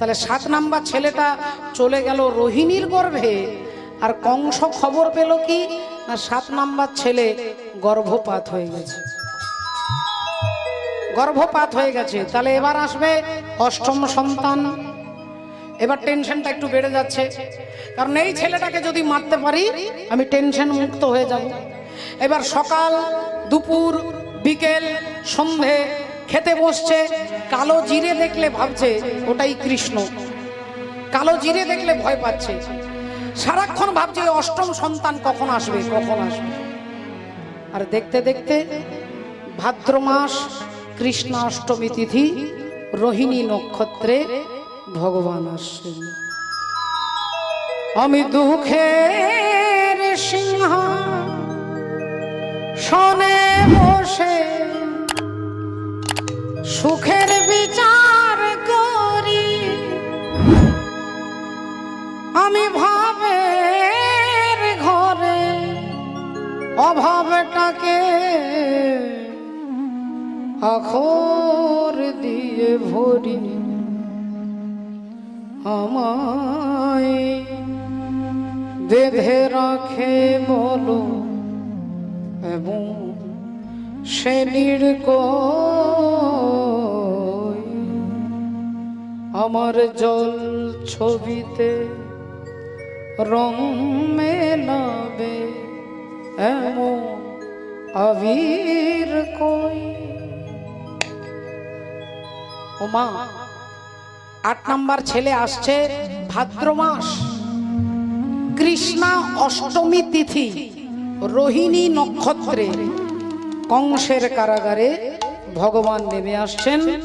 তাহলে 7 নাম্বার ছেলেটা চলে গেল রোহিণীর গর্ভে, আর কংস খবর পেল কি না 7 নাম্বার ছেলে গর্ভপাত হয়ে গেছে। গর্ভপাত হয়ে গেছে। তাহলে এবার আসবে 8ম সন্তান। এবার টেনশনটা একটু বেড়ে যাচ্ছে, কারণ এই ছেলেটাকে যদি মারতে পারি আমি টেনশন মুক্ত হয়ে যাব। এবার সকাল, দুপুর, বিকেল, সন্ধে খেতে বসছে, কালো জিরে দেখলে ভাবছে ওটাই কৃষ্ণ, কালো জিরে দেখলে ভয় পাচ্ছে, সারাক্ষণ ভাবছে 8ম সন্তান কখন আসবে কখন আসবে। আর দেখতে দেখতে ভাদ্র মাস, কৃষ্ণাষ্টমী তিথি, রোহিণী নক্ষত্রে ভগবান আসছেন। আমি দুঃখের সিংহাসনে বসে সুখের বিচার করি, আমি ভাবের ঘরে অভাবটাকে আখর দিয়ে ভরি, আমায় বেঁধে রাখে বলো এবং সে নির্কয়, আমার জল ছবিতে রং মেলাবে এমন আবির কই। ও মা, 8 নাম্বার ছেলে আসছে ভাদ্র মাস, কৃষ্ণা অষ্টমী তিথি, রোহিণী নক্ষত্রে কংসের কারাগারে ভগবান নেমে আসছেন।